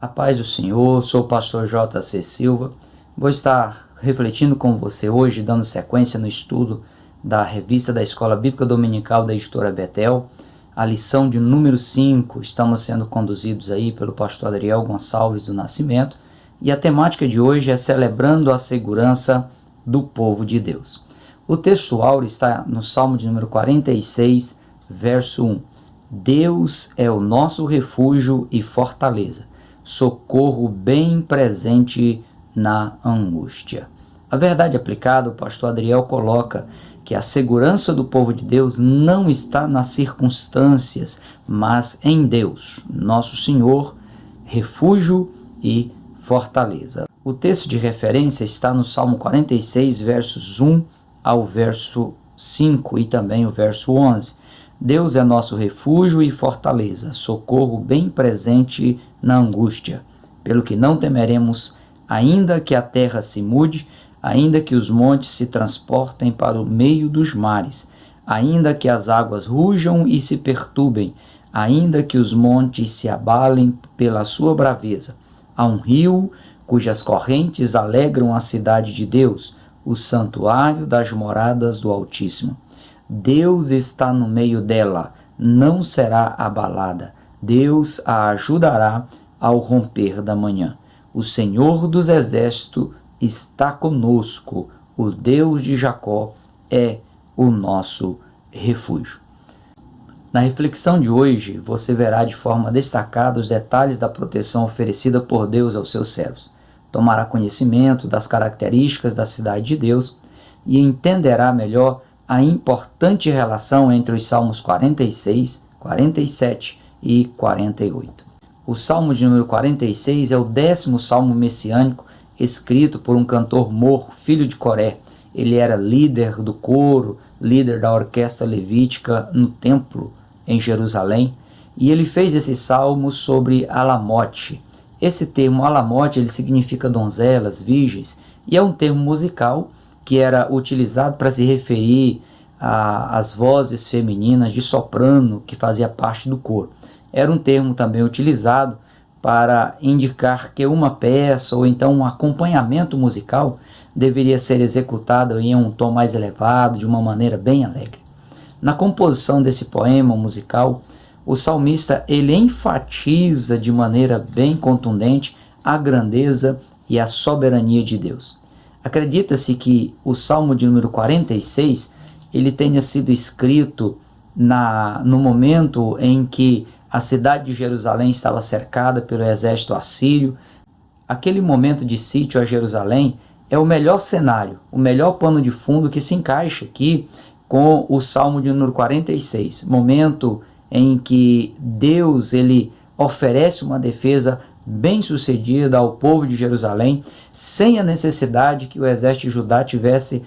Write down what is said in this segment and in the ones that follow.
A paz do Senhor, sou o pastor J.C. Silva. Vou estar refletindo com você hoje, dando sequência no estudo da revista da Escola Bíblica Dominical da editora Betel. A lição de número 5, estamos sendo conduzidos aí pelo pastor Adriel Gonçalves do Nascimento. E a temática de hoje é celebrando a segurança do povo de Deus. O texto áureo está no Salmo de número 46, verso 1. Deus é o nosso refúgio e fortaleza, socorro bem presente na angústia. A verdade aplicada, o pastor Adriel coloca que a segurança do povo de Deus não está nas circunstâncias, mas em Deus, nosso Senhor, refúgio e fortaleza. O texto de referência está no Salmo 46, versos 1 ao verso 5 e também o verso 11. Deus é nosso refúgio e fortaleza, socorro bem presente na angústia. Pelo que não temeremos, ainda que a terra se mude, ainda que os montes se transportem para o meio dos mares, ainda que as águas rujam e se perturbem, ainda que os montes se abalem pela sua braveza. Há um rio cujas correntes alegram a cidade de Deus, o santuário das moradas do Altíssimo. Deus está no meio dela, não será abalada. Deus a ajudará ao romper da manhã. O Senhor dos Exércitos está conosco. O Deus de Jacó é o nosso refúgio. Na reflexão de hoje, você verá de forma destacada os detalhes da proteção oferecida por Deus aos seus servos. Tomará conhecimento das características da cidade de Deus e entenderá melhor a importante relação entre os Salmos 46, 47 e 48. O Salmo de número 46 é o 10º Salmo messiânico escrito por um cantor mor, filho de Coré. Ele era líder do coro, líder da orquestra levítica no templo em Jerusalém, e ele fez esse salmo sobre Alamote. Esse termo Alamote ele significa donzelas, virgens, e é um termo musical que era utilizado para se referir às vozes femininas de soprano que fazia parte do coro. Era um termo também utilizado para indicar que uma peça ou então um acompanhamento musical deveria ser executado em um tom mais elevado, de uma maneira bem alegre. Na composição desse poema musical, o salmista ele enfatiza de maneira bem contundente a grandeza e a soberania de Deus. Acredita-se que o Salmo de número 46 ele tenha sido escrito no momento em que a cidade de Jerusalém estava cercada pelo exército assírio. Aquele momento de sítio a Jerusalém é o melhor cenário, o melhor pano de fundo que se encaixa aqui com o Salmo de número 46, momento em que Deus ele oferece uma defesa bem-sucedida ao povo de Jerusalém, sem a necessidade que o exército de Judá tivesse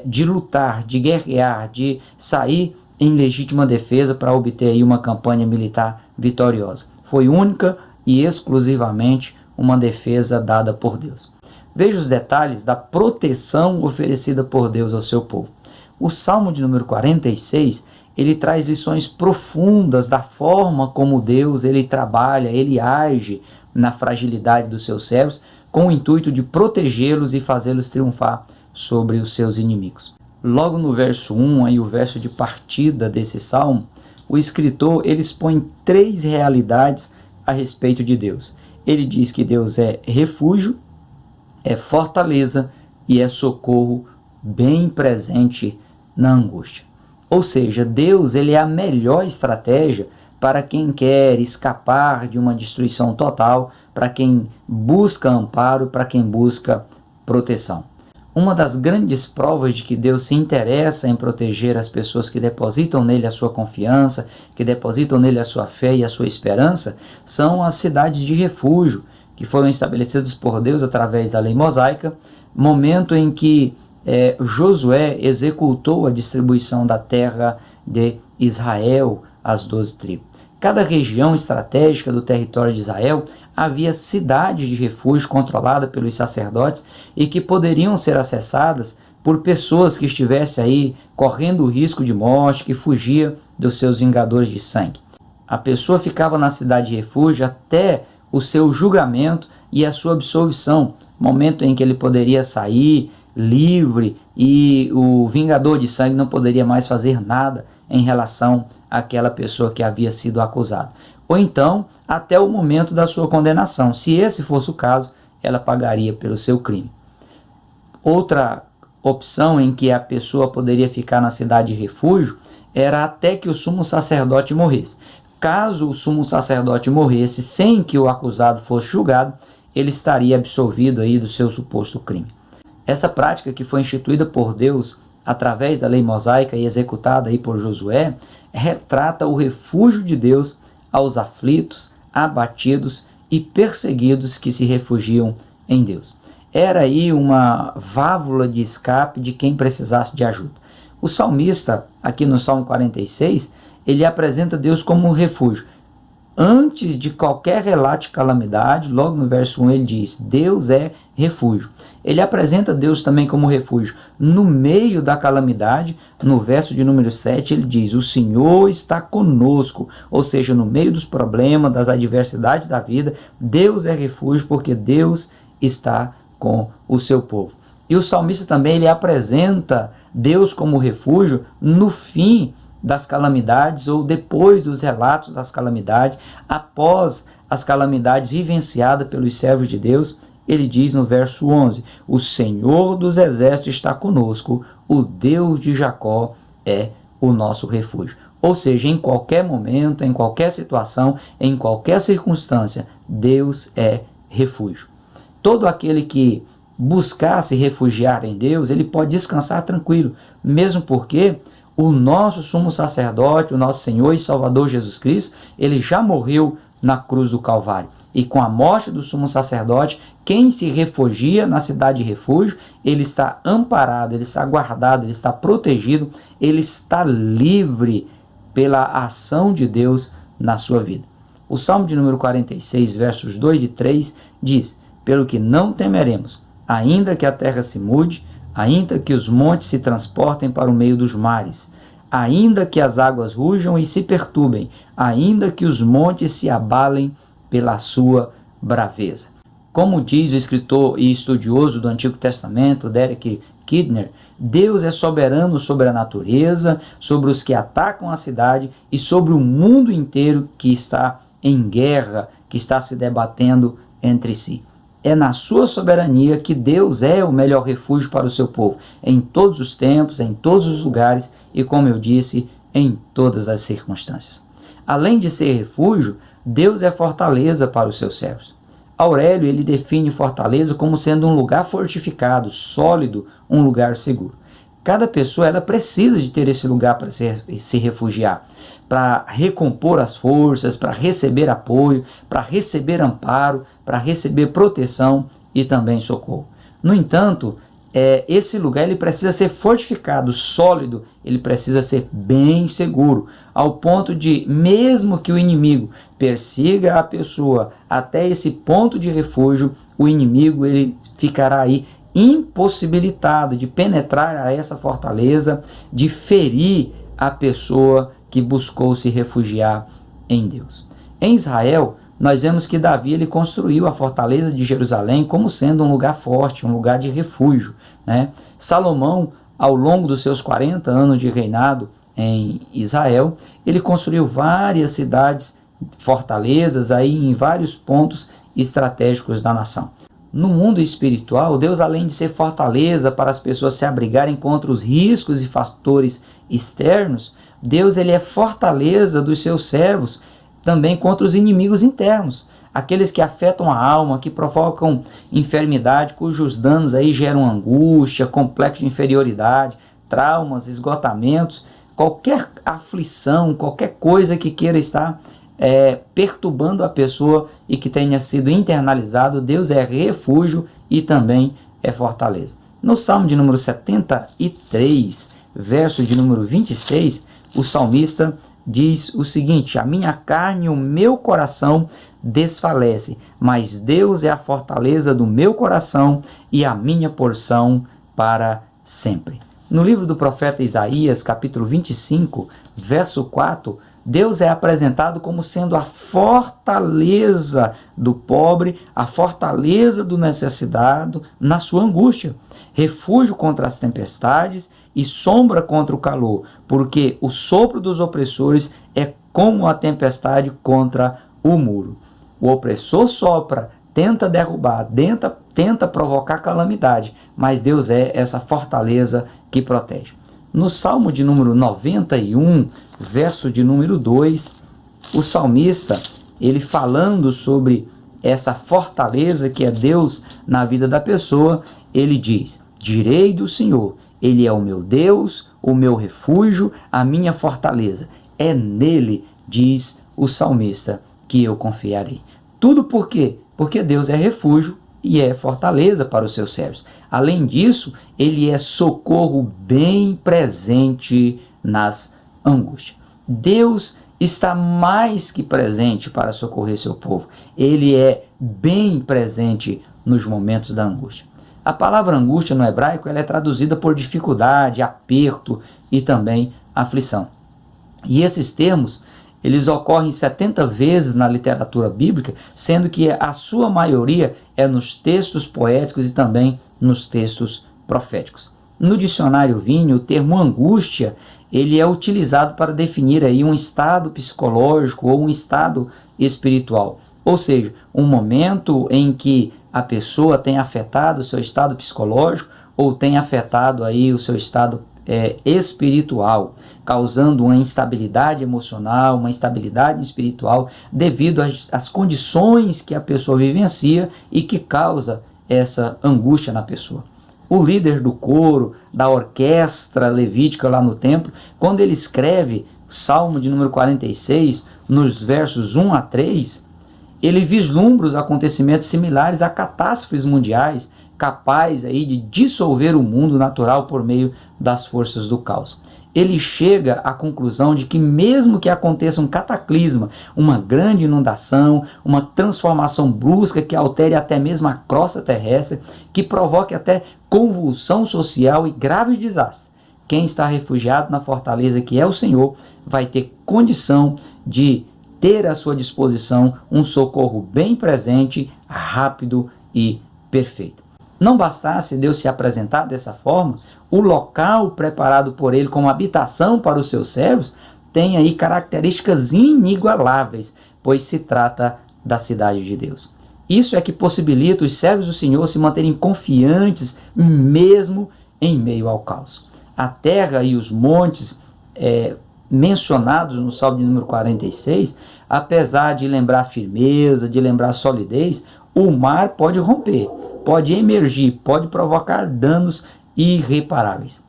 de lutar, de guerrear, de sair em legítima defesa para obter aí uma campanha militar vitoriosa. Foi única e exclusivamente uma defesa dada por Deus. Veja os detalhes da proteção oferecida por Deus ao seu povo. O Salmo de número 46, ele traz lições profundas da forma como Deus ele trabalha, ele age na fragilidade dos seus servos, com o intuito de protegê-los e fazê-los triunfar sobre os seus inimigos. Logo no verso 1, aí o verso de partida desse salmo, o escritor ele expõe 3 realidades a respeito de Deus. Ele diz que Deus é refúgio, é fortaleza e é socorro bem presente na angústia. Ou seja, Deus ele é a melhor estratégia para quem quer escapar de uma destruição total, para quem busca amparo, para quem busca proteção. Uma das grandes provas de que Deus se interessa em proteger as pessoas que depositam nele a sua confiança, que depositam nele a sua fé e a sua esperança, são as cidades de refúgio, que foram estabelecidas por Deus através da lei mosaica, momento em que Josué executou a distribuição da terra de Israel às 12 tribos. Cada região estratégica do território de Israel havia cidades de refúgio controladas pelos sacerdotes e que poderiam ser acessadas por pessoas que estivessem aí correndo o risco de morte, que fugia dos seus vingadores de sangue. A pessoa ficava na cidade de refúgio até o seu julgamento e a sua absolvição, momento em que ele poderia sair livre e o vingador de sangue não poderia mais fazer nada em relação àquela pessoa que havia sido acusada. Ou então, até o momento da sua condenação. Se esse fosse o caso, ela pagaria pelo seu crime. Outra opção em que a pessoa poderia ficar na cidade de refúgio era até que o sumo sacerdote morresse. Caso o sumo sacerdote morresse sem que o acusado fosse julgado, ele estaria absolvido aí do seu suposto crime. Essa prática que foi instituída por Deus através da lei mosaica e executada aí por Josué, retrata o refúgio de Deus aos aflitos, abatidos e perseguidos que se refugiam em Deus. Era aí uma válvula de escape de quem precisasse de ajuda. O salmista, aqui no Salmo 46, ele apresenta Deus como um refúgio. Antes de qualquer relato de calamidade, logo no verso 1 ele diz, Deus é refúgio. Ele apresenta Deus também como refúgio no meio da calamidade. No verso de número 7 ele diz, o Senhor está conosco, ou seja, no meio dos problemas, das adversidades da vida, Deus é refúgio porque Deus está com o seu povo. E o salmista também ele apresenta Deus como refúgio no fim das calamidades ou depois dos relatos das calamidades, após as calamidades vivenciadas pelos servos de Deus. Ele diz no verso 11, o Senhor dos exércitos está conosco, o Deus de Jacó é o nosso refúgio. Ou seja, em qualquer momento, em qualquer situação, em qualquer circunstância, Deus é refúgio. Todo aquele que buscar se refugiar em Deus, ele pode descansar tranquilo, mesmo porque o nosso sumo sacerdote, o nosso Senhor e Salvador Jesus Cristo, ele já morreu na cruz do Calvário. E com a morte do sumo sacerdote, quem se refugia na cidade de refúgio, ele está amparado, ele está guardado, ele está protegido, ele está livre pela ação de Deus na sua vida. O Salmo de número 46, versos 2 e 3 diz, pelo que não temeremos, ainda que a terra se mude, ainda que os montes se transportem para o meio dos mares, ainda que as águas rujam e se perturbem, ainda que os montes se abalem pela sua braveza. Como diz o escritor e estudioso do Antigo Testamento, Derek Kidner, Deus é soberano sobre a natureza, sobre os que atacam a cidade e sobre o mundo inteiro que está em guerra, que está se debatendo entre si. É na sua soberania que Deus é o melhor refúgio para o seu povo, em todos os tempos, em todos os lugares e, como eu disse, em todas as circunstâncias. Além de ser refúgio, Deus é fortaleza para os seus servos. Aurélio ele define fortaleza como sendo um lugar fortificado, sólido, um lugar seguro. Cada pessoa ela precisa de ter esse lugar para se refugiar, para recompor as forças, para receber apoio, para receber amparo, para receber proteção e também socorro. No entanto, esse lugar ele precisa ser fortificado, sólido, ele precisa ser bem seguro, ao ponto de, mesmo que o inimigo persiga a pessoa até esse ponto de refúgio, o inimigo ele ficará aí impossibilitado de penetrar a essa fortaleza, de ferir a pessoa que buscou se refugiar em Deus. Em Israel, nós vemos que Davi ele construiu a fortaleza de Jerusalém como sendo um lugar forte, um lugar de refúgio, né? Salomão, ao longo dos seus 40 anos de reinado em Israel, ele construiu várias cidades, fortalezas aí em vários pontos estratégicos da nação. No mundo espiritual, Deus, além de ser fortaleza para as pessoas se abrigarem contra os riscos e fatores externos, Deus ele é fortaleza dos seus servos também contra os inimigos internos, aqueles que afetam a alma, que provocam enfermidade, cujos danos aí geram angústia, complexo de inferioridade, traumas, esgotamentos, qualquer aflição, qualquer coisa que queira estar perturbando a pessoa e que tenha sido internalizado, Deus é refúgio e também é fortaleza. No Salmo de número 73, verso de número 26, o salmista diz o seguinte: a minha carne e o meu coração desfalece, mas Deus é a fortaleza do meu coração e a minha porção para sempre. No livro do profeta Isaías, capítulo 25, verso 4, Deus é apresentado como sendo a fortaleza do pobre, a fortaleza do necessitado na sua angústia, refúgio contra as tempestades e sombra contra o calor, porque o sopro dos opressores é como a tempestade contra o muro. O opressor sopra, tenta derrubar, tenta provocar calamidade, mas Deus é essa fortaleza que protege. No Salmo de número 91, verso de número 2, o salmista, ele falando sobre essa fortaleza que é Deus na vida da pessoa, ele diz: direi do Senhor, Ele é o meu Deus, o meu refúgio, a minha fortaleza. É nele, diz o salmista, que eu confiarei. Tudo por quê? Porque Deus é refúgio e é fortaleza para os seus servos. Além disso, ele é socorro bem presente nas angústias. Deus está mais que presente para socorrer seu povo. Ele é bem presente nos momentos da angústia. A palavra angústia no hebraico ela é traduzida por dificuldade, aperto e também aflição. E esses termos eles ocorrem 70 vezes na literatura bíblica, sendo que a sua maioria é nos textos poéticos e também nos textos proféticos. No dicionário Vini, o termo angústia ele é utilizado para definir aí um estado psicológico ou um estado espiritual. Ou seja, um momento em que a pessoa tem afetado o seu estado psicológico ou tem afetado aí o seu estado espiritual, causando uma instabilidade emocional, uma instabilidade espiritual devido às condições que a pessoa vivencia e que causa essa angústia na pessoa. O líder do coro, da orquestra levítica lá no templo, quando ele escreve o Salmo de número 46, nos versos 1 a 3, ele vislumbra os acontecimentos similares a catástrofes mundiais, capaz aí de dissolver o mundo natural por meio das forças do caos. Ele chega à conclusão de que mesmo que aconteça um cataclisma, uma grande inundação, uma transformação brusca que altere até mesmo a crosta terrestre, que provoque até convulsão social e grave desastre, quem está refugiado na fortaleza que é o Senhor vai ter condição de ter à sua disposição um socorro bem presente, rápido e perfeito. Não bastasse Deus se apresentar dessa forma, o local preparado por ele como habitação para os seus servos tem aí características inigualáveis, pois se trata da cidade de Deus. Isso é que possibilita os servos do Senhor se manterem confiantes mesmo em meio ao caos. A terra e os montes mencionados no Salmo de número 46, apesar de lembrar firmeza, de lembrar solidez, o mar pode romper, pode emergir, pode provocar danos irreparáveis.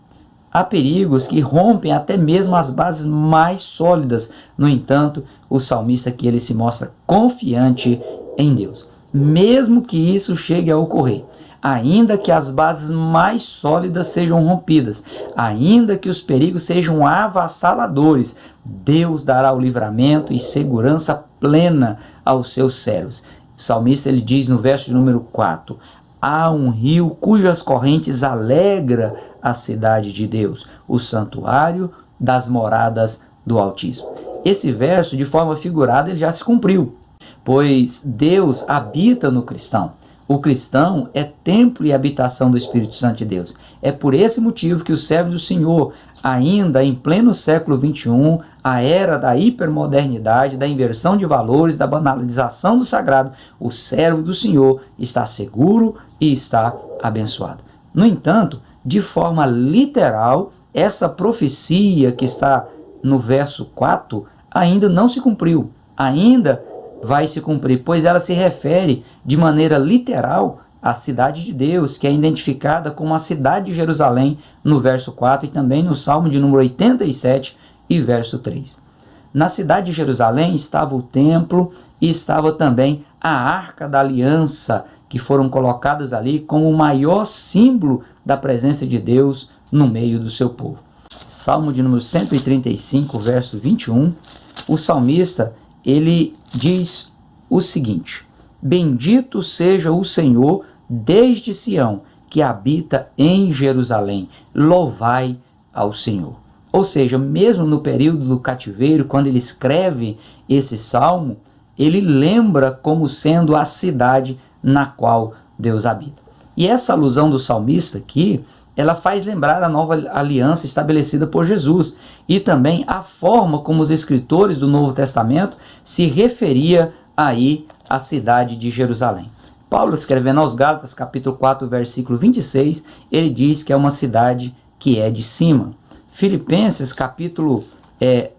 Há perigos que rompem até mesmo as bases mais sólidas. No entanto, o salmista aqui ele se mostra confiante em Deus. Mesmo que isso chegue a ocorrer, ainda que as bases mais sólidas sejam rompidas, ainda que os perigos sejam avassaladores, Deus dará o livramento e segurança plena aos seus servos. O salmista ele diz no verso de número 4, há um rio cujas correntes alegra a cidade de Deus, o santuário das moradas do Altíssimo. Esse verso, de forma figurada, ele já se cumpriu, pois Deus habita no cristão. O cristão é templo e habitação do Espírito Santo de Deus. É por esse motivo que os servos do Senhor, ainda em pleno século XXI, a era da hipermodernidade, da inversão de valores, da banalização do sagrado, o servo do Senhor está seguro e está abençoado. No entanto, de forma literal, essa profecia que está no verso 4 ainda não se cumpriu, ainda vai se cumprir, pois ela se refere de maneira literal à cidade de Deus, que é identificada como a cidade de Jerusalém, no verso 4 e também no Salmo de número 87 e verso 3. Na cidade de Jerusalém estava o templo e estava também a Arca da Aliança, que foram colocadas ali como o maior símbolo da presença de Deus no meio do seu povo. Salmo de número 135, verso 21, o salmista ele diz o seguinte: bendito seja o Senhor desde Sião, que habita em Jerusalém. Louvai ao Senhor. Ou seja, mesmo no período do cativeiro, quando ele escreve esse salmo, ele lembra como sendo a cidade na qual Deus habita. E essa alusão do salmista aqui, ela faz lembrar a nova aliança estabelecida por Jesus e também a forma como os escritores do Novo Testamento se referia aí à cidade de Jerusalém. Paulo, escrevendo aos Gálatas, capítulo 4, versículo 26, ele diz que é uma cidade que é de cima. Filipenses, capítulo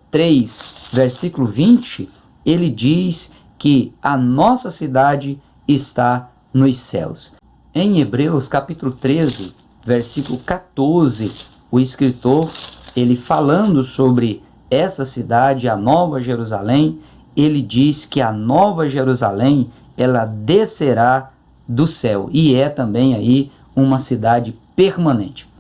3, versículo 20, ele diz que a nossa cidade está nos céus. Em Hebreus, capítulo 13, versículo 14, o escritor, ele falando sobre essa cidade, a Nova Jerusalém, ele diz que a Nova Jerusalém, ela descerá do céu e é também aí uma cidade permanente.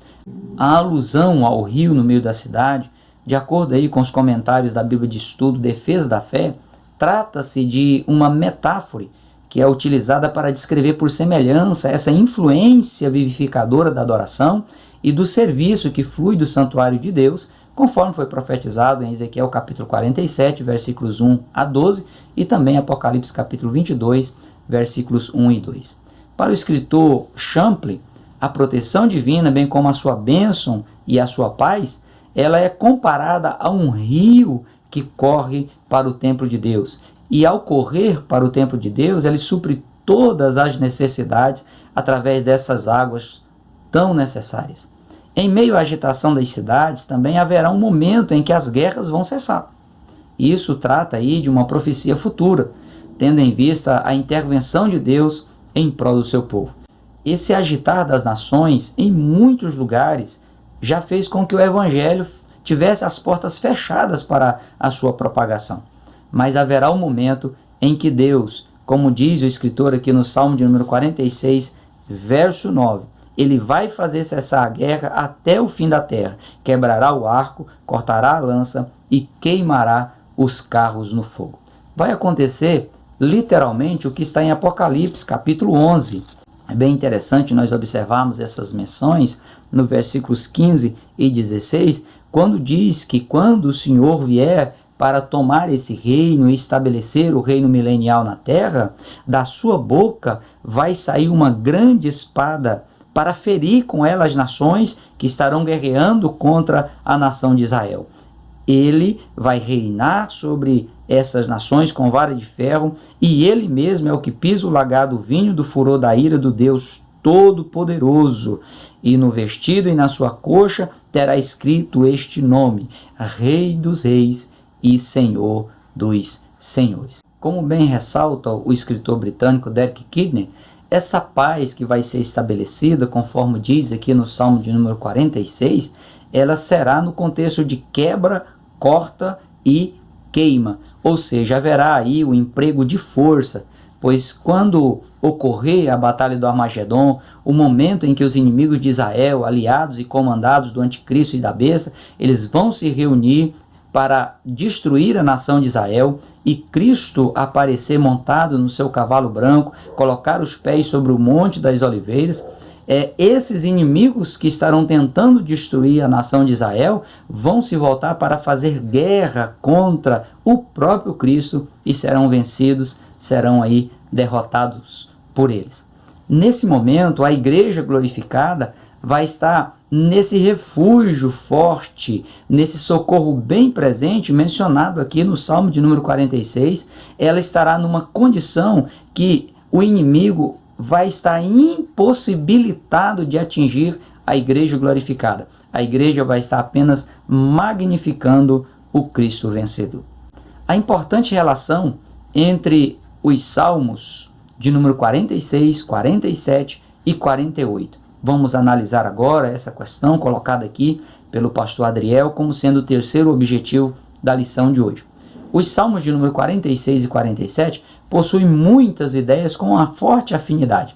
A alusão ao rio no meio da cidade, de acordo aí com os comentários da Bíblia de Estudo Defesa da Fé, trata-se de uma metáfora que é utilizada para descrever por semelhança essa influência vivificadora da adoração e do serviço que flui do santuário de Deus, conforme foi profetizado em Ezequiel capítulo 47, versículos 1 a 12, e também Apocalipse capítulo 22, versículos 1 e 2. Para o escritor Champlin, a proteção divina, bem como a sua bênção e a sua paz, ela é comparada a um rio que corre para o templo de Deus. E ao correr para o templo de Deus, ele supre todas as necessidades através dessas águas tão necessárias. Em meio à agitação das cidades, também haverá um momento em que as guerras vão cessar. Isso trata aí de uma profecia futura, tendo em vista a intervenção de Deus em prol do seu povo. Esse agitar das nações, em muitos lugares, já fez com que o evangelho tivesse as portas fechadas para a sua propagação. Mas haverá um momento em que Deus, como diz o escritor aqui no Salmo de número 46, verso 9, ele vai fazer cessar a guerra até o fim da terra, quebrará o arco, cortará a lança e queimará os carros no fogo. Vai acontecer literalmente o que está em Apocalipse, capítulo 11. É bem interessante nós observarmos essas menções no versículos 15 e 16, quando diz que quando o Senhor vier para tomar esse reino e estabelecer o reino milenial na terra, da sua boca vai sair uma grande espada para ferir com ela as nações que estarão guerreando contra a nação de Israel. Ele vai reinar sobre essas nações com vara de ferro, e ele mesmo é o que pisa o lagar do vinho do furor da ira do Deus Todo-Poderoso. E no vestido e na sua coxa terá escrito este nome: Rei dos Reis e Senhor dos Senhores. Como bem ressalta o escritor britânico Derek Kidney, essa paz que vai ser estabelecida, conforme diz aqui no Salmo de número 46, ela será no contexto de quebra, corta e queima. Ou seja, haverá aí o emprego de força, pois quando ocorrer a batalha do Armagedon, o momento em que os inimigos de Israel, aliados e comandados do anticristo e da besta, eles vão se reunir para destruir a nação de Israel e Cristo aparecer montado no seu cavalo branco, colocar os pés sobre o Monte das Oliveiras. Esses inimigos que estarão tentando destruir a nação de Israel vão se voltar para fazer guerra contra o próprio Cristo e serão vencidos, serão aí derrotados por eles. Nesse momento, a igreja glorificada vai estar nesse refúgio forte, nesse socorro bem presente, mencionado aqui no Salmo de número 46, ela estará numa condição que o inimigo vai estar impossibilitado de atingir a igreja glorificada. A igreja vai estar apenas magnificando o Cristo vencedor. A importante relação entre os Salmos de número 46, 47 e 48. Vamos analisar agora essa questão colocada aqui pelo pastor Adriel como sendo o terceiro objetivo da lição de hoje. Os Salmos de número 46 e 47 possuem muitas ideias com uma forte afinidade.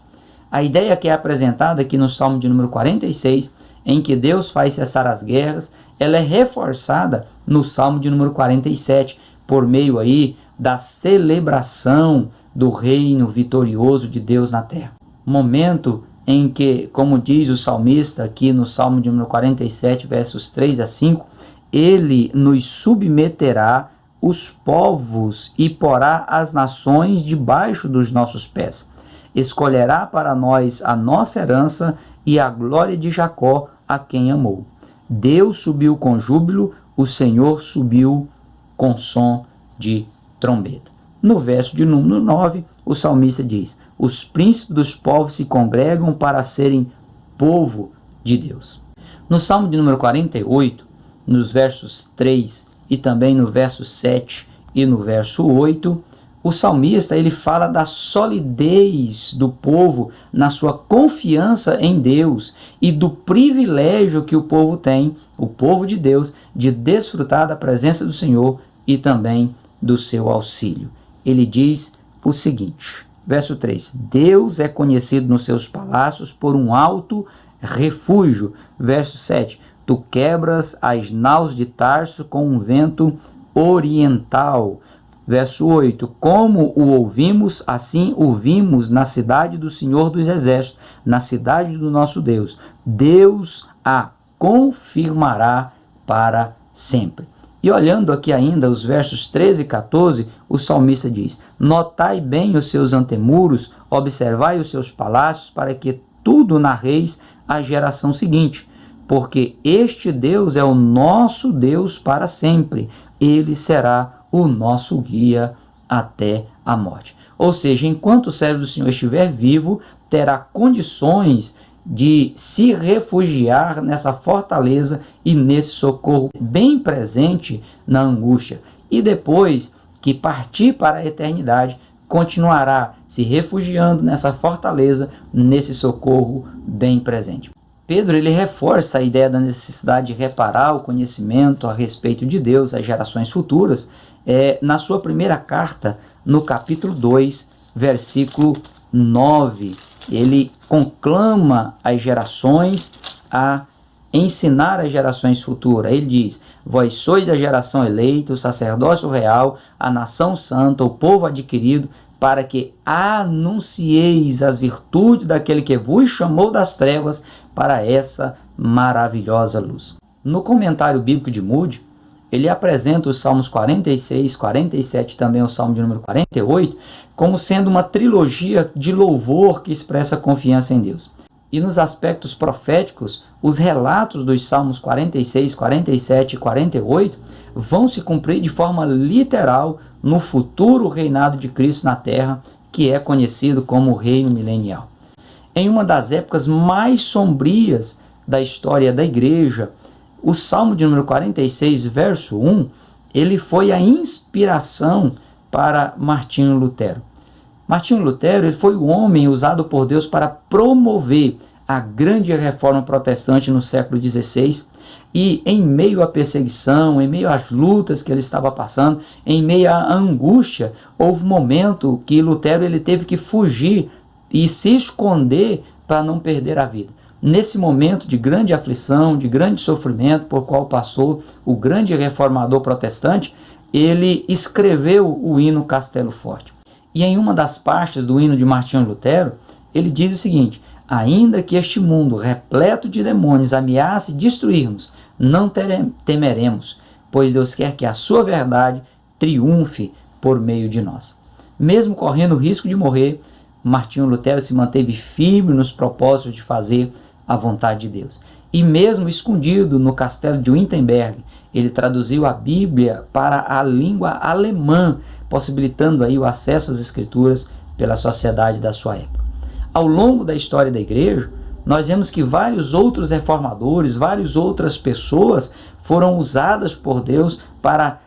A ideia que é apresentada aqui no Salmo de número 46, em que Deus faz cessar as guerras, ela é reforçada no Salmo de número 47, por meio aí da celebração do reino vitorioso de Deus na terra. Momento em que, como diz o salmista aqui no Salmo de número 47, versos 3 a 5, ele nos submeterá os povos e porá as nações debaixo dos nossos pés. Escolherá para nós a nossa herança e a glória de Jacó, a quem amou. Deus subiu com júbilo, o Senhor subiu com som de trombeta. No verso de número 9, o salmista diz: os príncipes dos povos se congregam para serem povo de Deus. No salmo de número 48, nos versos 3 e também no verso 7 e no verso 8, o salmista ele fala da solidez do povo na sua confiança em Deus e do privilégio que o povo tem, o povo de Deus, de desfrutar da presença do Senhor e também do seu auxílio. Ele diz o seguinte, verso 3: Deus é conhecido nos seus palácios por um alto refúgio. Verso 7: Tu quebras as naus de Tarso com um vento oriental. Verso 8: Como o ouvimos, assim o vimos na cidade do Senhor dos Exércitos, na cidade do nosso Deus. Deus a confirmará para sempre. E olhando aqui ainda os versos 13 e 14, o salmista diz: Notai bem os seus antemuros, observai os seus palácios, para que tudo narreis à geração seguinte. Porque este Deus é o nosso Deus para sempre. Ele será o nosso guia até a morte. Ou seja, enquanto o servo do Senhor estiver vivo, terá condições de se refugiar nessa fortaleza e nesse socorro bem presente na angústia. E depois que partir para a eternidade, continuará se refugiando nessa fortaleza, nesse socorro bem presente. Pedro ele reforça a ideia da necessidade de reparar o conhecimento a respeito de Deus às gerações futuras, na sua primeira carta, no capítulo 2, versículo 9. Ele conclama as gerações a ensinar as gerações futuras. Ele diz: Vós sois a geração eleita, o sacerdócio real, a nação santa, o povo adquirido, para que anuncieis as virtudes daquele que vos chamou das trevas para essa maravilhosa luz. No comentário bíblico de Moody, ele apresenta os Salmos 46, 47 e também o Salmo de número 48 como sendo uma trilogia de louvor que expressa confiança em Deus. E nos aspectos proféticos, os relatos dos Salmos 46, 47 e 48 vão se cumprir de forma literal no futuro reinado de Cristo na terra, que é conhecido como o reino milenial. Em uma das épocas mais sombrias da história da igreja, o Salmo de número 46, verso 1, ele foi a inspiração para Martinho Lutero. Martinho Lutero ele foi o homem usado por Deus para promover a grande reforma protestante no século XVI, e em meio à perseguição, em meio às lutas que ele estava passando, em meio à angústia, houve um momento que Lutero ele teve que fugir e se esconder para não perder a vida. Nesse momento de grande aflição, de grande sofrimento por qual passou o grande reformador protestante, ele escreveu o hino Castelo Forte. E em uma das partes do hino de Martinho Lutero, ele diz o seguinte: ainda que este mundo repleto de demônios ameace destruir-nos, não temeremos, pois Deus quer que a sua verdade triunfe por meio de nós. Mesmo correndo o risco de morrer, Martinho Lutero se manteve firme nos propósitos de fazer a vontade de Deus. E mesmo escondido no castelo de Wittenberg, ele traduziu a Bíblia para a língua alemã, possibilitando aí o acesso às escrituras pela sociedade da sua época. Ao longo da história da igreja, nós vemos que vários outros reformadores, várias outras pessoas foram usadas por Deus para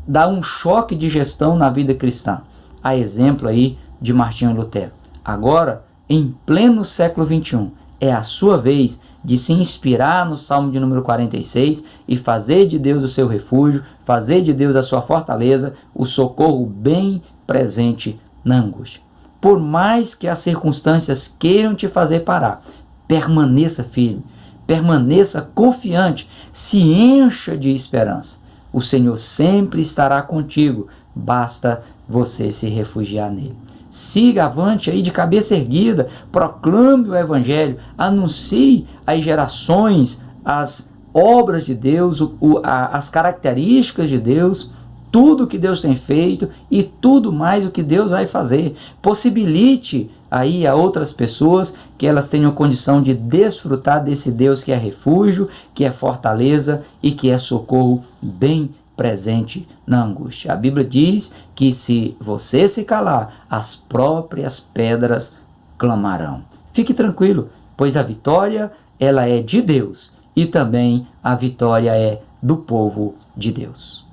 dar um choque de gestão na vida cristã. A exemplo aí de Martinho Lutero. Agora, em pleno século XXI, é a sua vez de se inspirar no Salmo de número 46 e fazer de Deus o seu refúgio, fazer de Deus a sua fortaleza, o socorro bem presente na angústia. Por mais que as circunstâncias queiram te fazer parar, permaneça firme, permaneça confiante, se encha de esperança. O Senhor sempre estará contigo, basta você se refugiar nele. Siga avante aí de cabeça erguida, proclame o Evangelho, anuncie às gerações as obras de Deus, as características de Deus, tudo que Deus tem feito e tudo mais o que Deus vai fazer. Possibilite aí a outras pessoas que elas tenham condição de desfrutar desse Deus que é refúgio, que é fortaleza e que é socorro bem presente na angústia. A Bíblia diz que se você se calar, as próprias pedras clamarão. Fique tranquilo, pois a vitória ela é de Deus e também a vitória é do povo de Deus.